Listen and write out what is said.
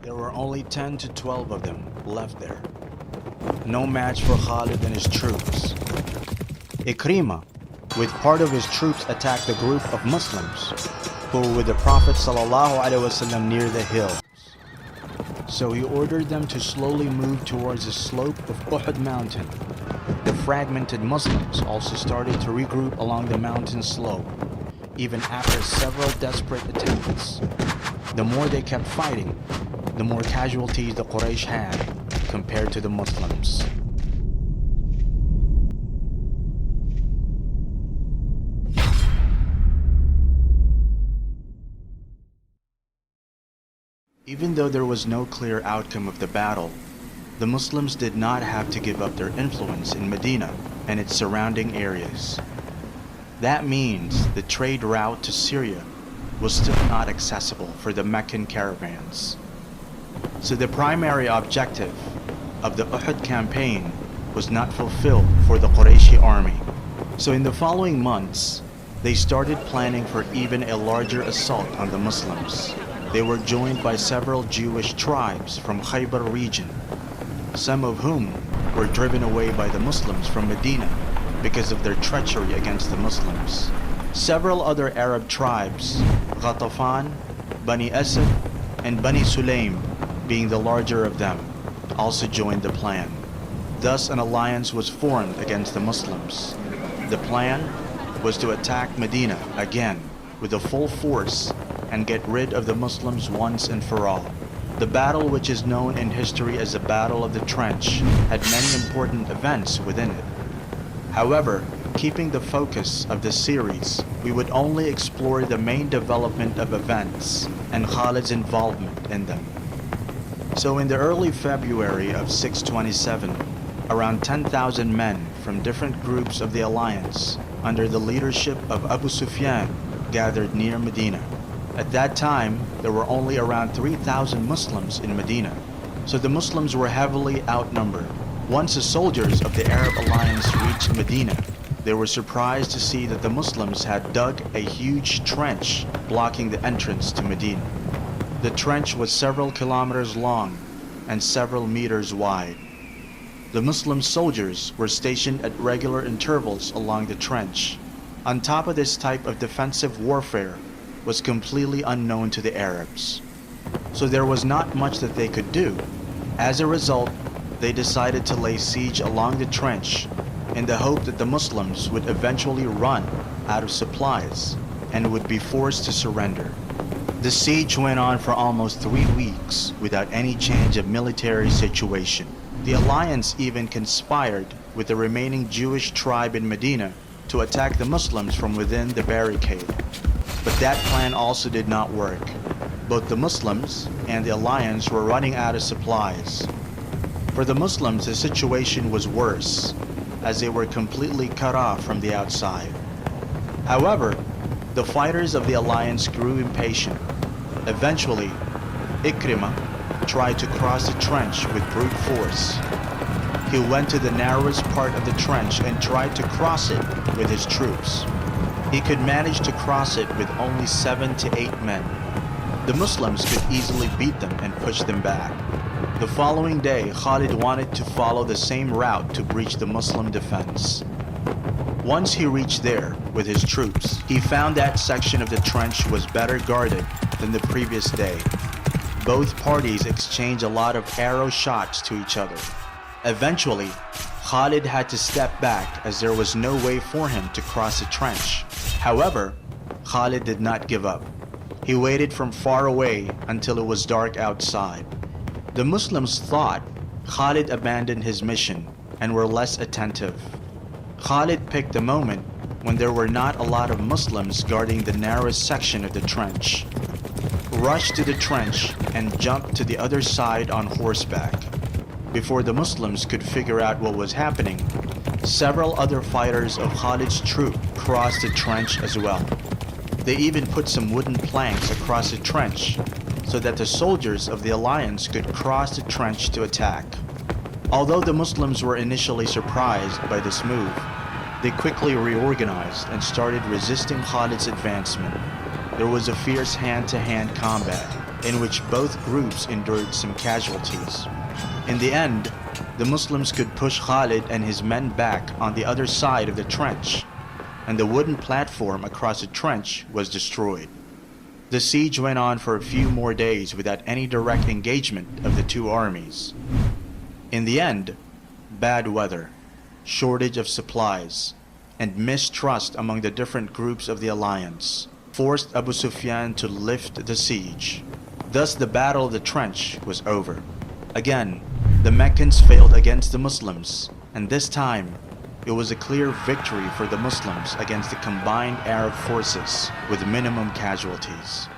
There were only 10 to 12 of them left there. No match for Khalid and his troops. Ikrimah, with part of his troops, attacked a group of Muslims who were with the Prophet ﷺ near the hills. So he ordered them to slowly move towards the slope of Uhud mountain. The fragmented Muslims also started to regroup along the mountain slope, even after several desperate attempts. The more they kept fighting, the more casualties the Quraysh had compared to the Muslims. Even though there was no clear outcome of the battle, the Muslims did not have to give up their influence in Medina and its surrounding areas. That means the trade route to Syria was still not accessible for the Meccan caravans. So the primary objective of the Uhud campaign was not fulfilled for the Qurayshi army. So in the following months, they started planning for even a larger assault on the Muslims. They were joined by several Jewish tribes from Khaybar region, some of whom were driven away by the Muslims from Medina because of their treachery against the Muslims. Several other Arab tribes, Ghatafan, Bani Asad, and Bani Sulaim, being the larger of them, also joined the plan. Thus an alliance was formed against the Muslims. The plan was to attack Medina again with a full force and get rid of the Muslims once and for all. The battle, which is known in history as the Battle of the Trench, had many important events within it. However, keeping the focus of this series, we would only explore the main development of events and Khalid's involvement in them. So in the early February of 627, around 10,000 men from different groups of the alliance, under the leadership of Abu Sufyan, gathered near Medina. At that time, there were only around 3,000 Muslims in Medina, so the Muslims were heavily outnumbered. Once the soldiers of the Arab alliance reached Medina, they were surprised to see that the Muslims had dug a huge trench blocking the entrance to Medina. The trench was several kilometers long and several meters wide. The Muslim soldiers were stationed at regular intervals along the trench. On top of this type of defensive warfare was completely unknown to the Arabs. So there was not much that they could do. As a result, they decided to lay siege along the trench in the hope that the Muslims would eventually run out of supplies and would be forced to surrender. The siege went on for almost 3 weeks without any change of military situation. The alliance even conspired with the remaining Jewish tribe in Medina to attack the Muslims from within the barricade. But that plan also did not work. Both the Muslims and the alliance were running out of supplies. For the Muslims, the situation was worse, as they were completely cut off from the outside. However, the fighters of the alliance grew impatient. Eventually, Ikrimah tried to cross the trench with brute force. He went to the narrowest part of the trench and tried to cross it with his troops. He could manage to cross it with only 7 to 8 men. The Muslims could easily beat them and push them back. The following day, Khalid wanted to follow the same route to breach the Muslim defense. Once he reached there with his troops, he found that section of the trench was better guarded than the previous day. Both parties exchanged a lot of arrow shots to each other. Eventually, Khalid had to step back as there was no way for him to cross the trench. However, Khalid did not give up. He waited from far away until it was dark outside. The Muslims thought Khalid abandoned his mission and were less attentive. Khalid picked a moment when there were not a lot of Muslims guarding the narrowest section of the trench, rushed to the trench and jumped to the other side on horseback. Before the Muslims could figure out what was happening, several other fighters of Khalid's troop crossed the trench as well. They even put some wooden planks across the trench so that the soldiers of the alliance could cross the trench to attack. Although the Muslims were initially surprised by this move, they quickly reorganized and started resisting Khalid's advancement. There was a fierce hand-to-hand combat in which both groups endured some casualties. In the end, the Muslims could push Khalid and his men back on the other side of the trench, and the wooden platform across the trench was destroyed. The siege went on for a few more days without any direct engagement of the two armies. In the end, bad weather, shortage of supplies, and mistrust among the different groups of the alliance forced Abu Sufyan to lift the siege. Thus the Battle of the Trench was over. Again, the Meccans failed against the Muslims, and this time it was a clear victory for the Muslims against the combined Arab forces with minimum casualties.